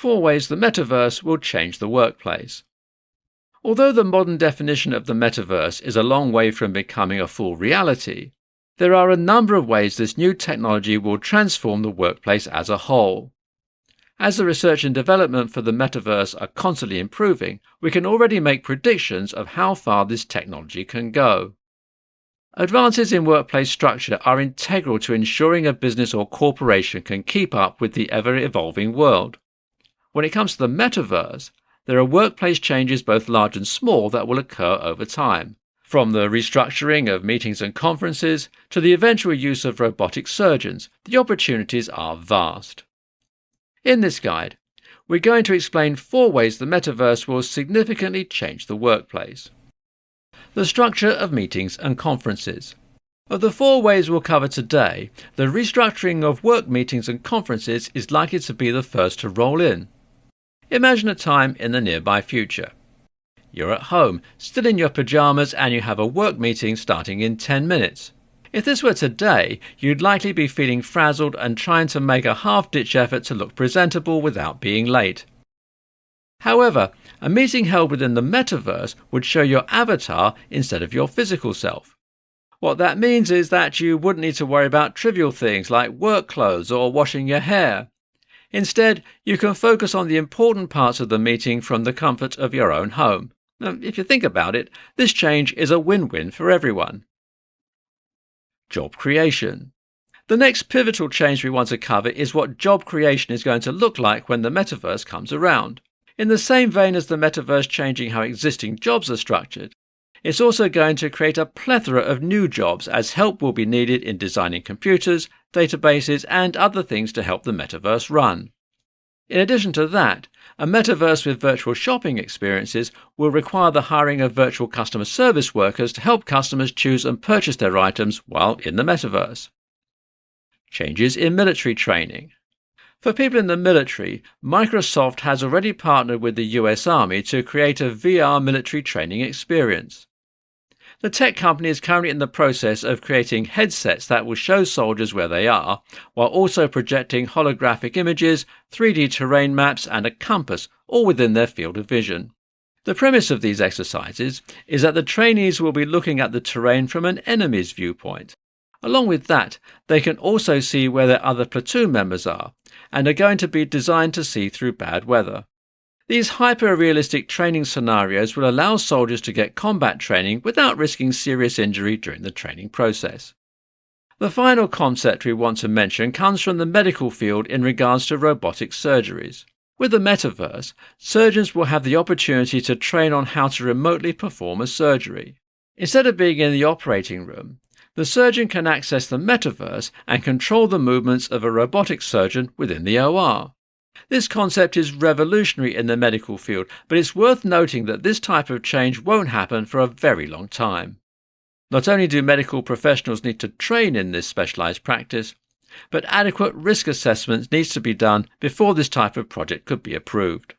4 ways the Metaverse will change the workplace. Although the modern definition of the Metaverse is a long way from becoming a full reality, there are a number of ways this new technology will transform the workplace as a whole. As the research and development for the Metaverse are constantly improving, we can already make predictions of how far this technology can go. Advances in workplace structure are integral to ensuring a business or corporation can keep up with the ever-evolving world. When it comes to the Metaverse, there are workplace changes both large and small that will occur over time, from the restructuring of meetings and conferences to the eventual use of robotic surgeons. The opportunities are vast. In this guide, we're going to explain 4 ways the Metaverse will significantly change the workplace. The structure of meetings and conferences. Of the 4 ways we'll cover today, the restructuring of work meetings and conferences is likely to be the first to roll in. Imagine a time in the nearby future. You're at home, still in your pajamas, and you have a work meeting starting in 10 minutes. If this were today, you'd likely be feeling frazzled and trying to make a half-ditch effort to look presentable without being late. However, a meeting held within the Metaverse would show your avatar instead of your physical self. What that means is that you wouldn't need to worry about trivial things like work clothes or washing your hair. Instead, you can focus on the important parts of the meeting from the comfort of your own home. Now, if you think about it, this change is a win-win for everyone. Job creation. The next pivotal change we want to cover is what job creation is going to look like when the Metaverse comes around. In the same vein as the Metaverse changing how existing jobs are structured, it's also going to create a plethora of new jobs as help will be needed in designing computers, databases, and other things to help the Metaverse run. In addition to that, a Metaverse with virtual shopping experiences will require the hiring of virtual customer service workers to help customers choose and purchase their items while in the Metaverse. Changes in military training. For people in the military, Microsoft has already partnered with the US Army to create a VR military training experience. The tech company is currently in the process of creating headsets that will show soldiers where they are, while also projecting holographic images, 3D terrain maps, and a compass, all within their field of vision. The premise of these exercises is that the trainees will be looking at the terrain from an enemy's viewpoint. Along with that, they can also see where their other platoon members are, and are going to be designed to see through bad weather. These hyper-realistic training scenarios will allow soldiers to get combat training without risking serious injury during the training process. The final concept we want to mention comes from the medical field in regards to robotic surgeries. With the Metaverse, surgeons will have the opportunity to train on how to remotely perform a surgery. Instead of being in the operating room, the surgeon can access the Metaverse and control the movements of a robotic surgeon within the OR. This concept is revolutionary in the medical field, but it's worth noting that this type of change won't happen for a very long time. Not only do medical professionals need to train in this specialized practice, but adequate risk assessments needs to be done before this type of project could be approved.